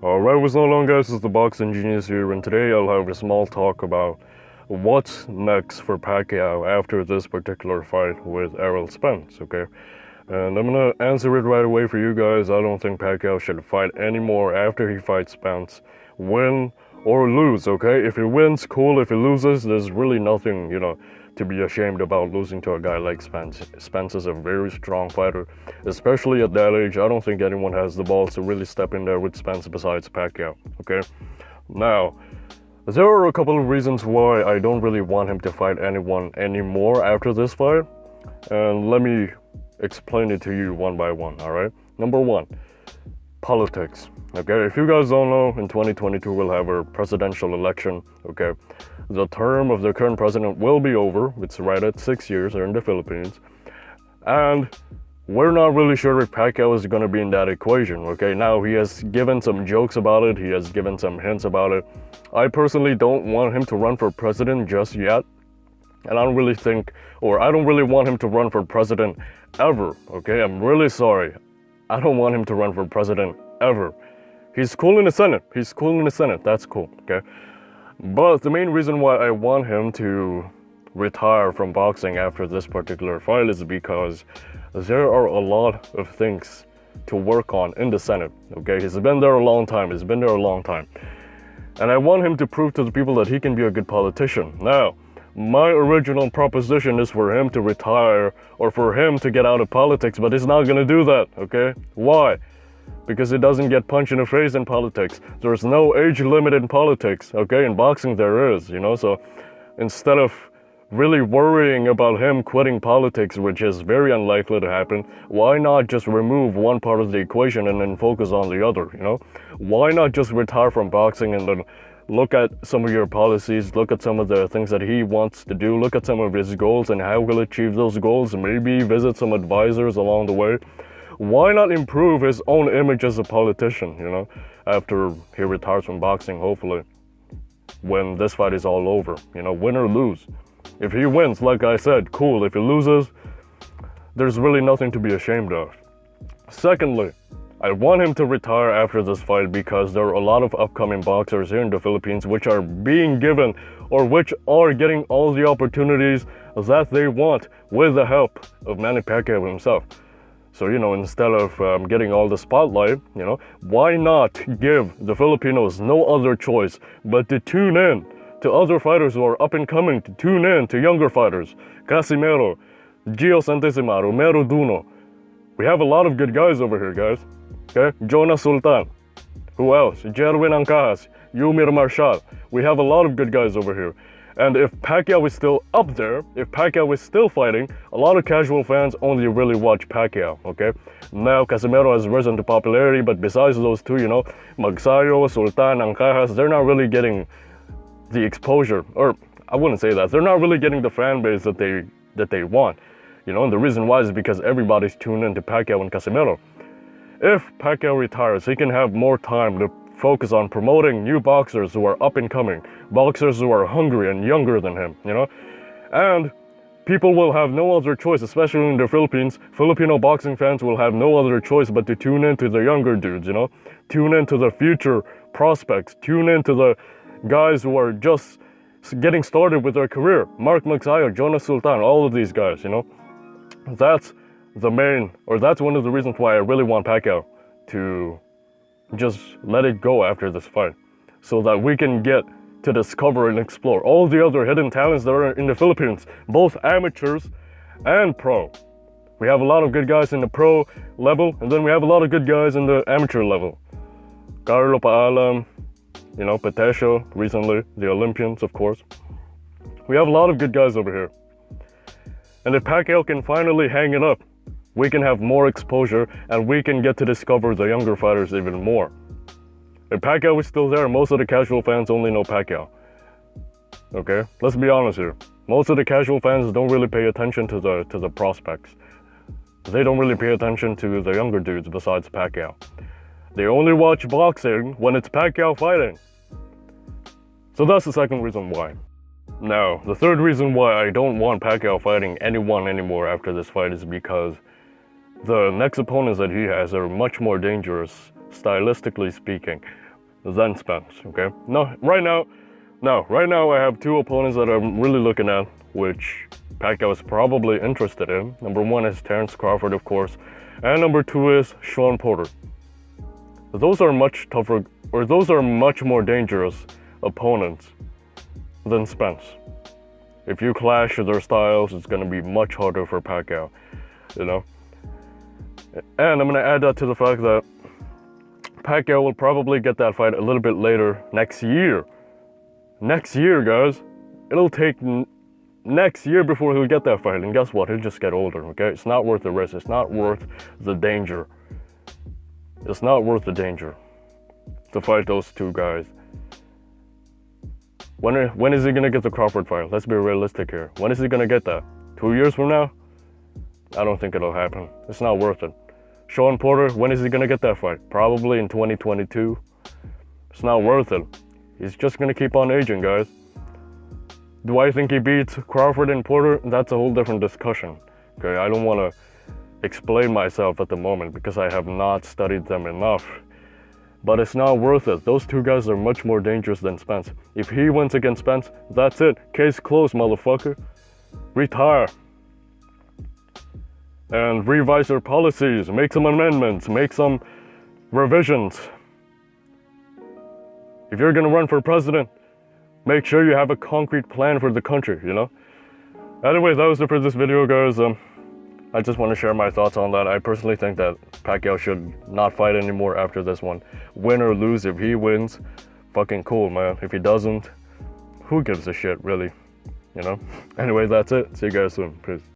Alright, what's going on guys, it's the Boxing Genius here, and today I'll have a small talk about what's next for Pacquiao after this particular fight with Errol Spence, okay? And I'm gonna answer it right away for you guys. I don't think Pacquiao should fight anymore after he fights Spence, win or lose, okay? If he wins, cool. If he loses, there's really nothing, to be ashamed about losing to a guy like Spence. Spence is a very strong fighter, especially at that age. I don't think anyone has the balls to really step in there with Spence besides Pacquiao, okay? Now, there are a couple of reasons why I don't really want him to fight anyone anymore after this fight, and let me explain it to you one by one, alright? Number one, politics, okay? If you guys don't know, in 2022 we'll have a presidential election, okay? The term of the current president will be over. It's right at 6 years here in the Philippines. And we're not really sure if Pacquiao is going to be in that equation, okay? Now, he has given some jokes about it. He has given some hints about it. I personally don't want him to run for president just yet. And I don't really want him to run for president ever, okay? I'm really sorry. I don't want him to run for president ever. He's cool in the Senate. That's cool, okay? But the main reason why I want him to retire from boxing after this particular fight is because there are a lot of things to work on in the Senate, okay? He's been there a long time. And I want him to prove to the people that he can be a good politician. Now, my original proposition is for him to retire or for him to get out of politics, but he's not gonna do that, okay? Why? Because he doesn't get punched in the face in politics. There's no age limit in politics, okay? In boxing there is, so instead of really worrying about him quitting politics, which is very unlikely to happen, why not just remove one part of the equation and then focus on the other, Why not just retire from boxing and then look at some of your policies, look at some of the things that he wants to do, look at some of his goals and how he'll achieve those goals, maybe visit some advisors along the way. Why not improve his own image as a politician, after he retires from boxing, hopefully, when this fight is all over, win or lose. If he wins, like I said, cool. If he loses, there's really nothing to be ashamed of. Secondly, I want him to retire after this fight because there are a lot of upcoming boxers here in the Philippines which are being given or which are getting all the opportunities that they want with the help of Manny Pacquiao himself. So, instead of getting all the spotlight, why not give the Filipinos no other choice but to tune in to other fighters who are up and coming, to tune in to younger fighters. Casimero, Gio Santissima, Romero Duno. We have a lot of good guys over here, guys. Okay? Jonas Sultan. Who else? Jerwin Angkas, Yumir Marshall. We have a lot of good guys over here. And if Pacquiao is still up there, if Pacquiao is still fighting, a lot of casual fans only really watch Pacquiao, okay? Now, Casimero has risen to popularity, but besides those two, Magsayo, Sultan, Angkas, they're not really getting the exposure, or I wouldn't say that. They're not really getting the fan base that they want, and the reason why is because everybody's tuned into Pacquiao and Casimero. If Pacquiao retires, he can have more time to focus on promoting new boxers who are up and coming, boxers who are hungry and younger than him, And people will have no other choice, especially in the Philippines. Filipino boxing fans will have no other choice but to tune into the younger dudes, Tune into the future prospects, tune into the guys who are just getting started with their career. Mark Magsayo, Jonas Sultan, all of these guys, That's that's one of the reasons why I really want Pacquiao to just let it go after this fight, so that we can get to discover and explore all the other hidden talents that are in the Philippines, both amateurs and pro. We have a lot of good guys in the pro level, and then we have a lot of good guys in the amateur level. Carlo Paalam, Petesio recently, the Olympians, of course. We have a lot of good guys over here. And if Pacquiao can finally hang it up, we can have more exposure and we can get to discover the younger fighters even more. If Pacquiao is still there, most of the casual fans only know Pacquiao. Okay? Let's be honest here. Most of the casual fans don't really pay attention to the prospects. They don't really pay attention to the younger dudes besides Pacquiao. They only watch boxing when it's Pacquiao fighting. So that's the second reason why. Now, the third reason why I don't want Pacquiao fighting anyone anymore after this fight is because the next opponents that he has are much more dangerous, stylistically speaking. than Spence, okay? Right now I have two opponents that I'm really looking at, which Pacquiao is probably interested in. Number one is Terence Crawford, of course, and number two is Sean Porter. Those are much tougher, or those are much more dangerous opponents than Spence. If you clash their styles, it's going to be much harder for Pacquiao, you know? And I'm going to add that to the fact that Pacquiao will probably get that fight a little bit later next year. Next year, guys. It'll take next year before he'll get that fight. And guess what? He'll just get older, okay? It's not worth the risk. It's not worth the danger. It's not worth the danger to fight those two guys. When is he going to get the Crawford fight? Let's be realistic here. When is he going to get that? 2 years from now? I don't think it'll happen. It's not worth it. Sean Porter, when is he going to get that fight? Probably in 2022. It's not worth it. He's just going to keep on aging, guys. Do I think he beats Crawford and Porter? That's a whole different discussion. Okay, I don't want to explain myself at the moment because I have not studied them enough. But it's not worth it. Those two guys are much more dangerous than Spence. If he wins against Spence, that's it. Case closed, motherfucker. Retire. And revise your policies. Make some amendments. Make some revisions. If you're gonna run for president, make sure you have a concrete plan for the country, you know? Anyway, that was it for this video, guys. I just want to share my thoughts on that. I personally think that Pacquiao should not fight anymore after this one. Win or lose, if he wins, fucking cool, man. If he doesn't, who gives a shit, really? You know? Anyway, that's it. See you guys soon. Peace.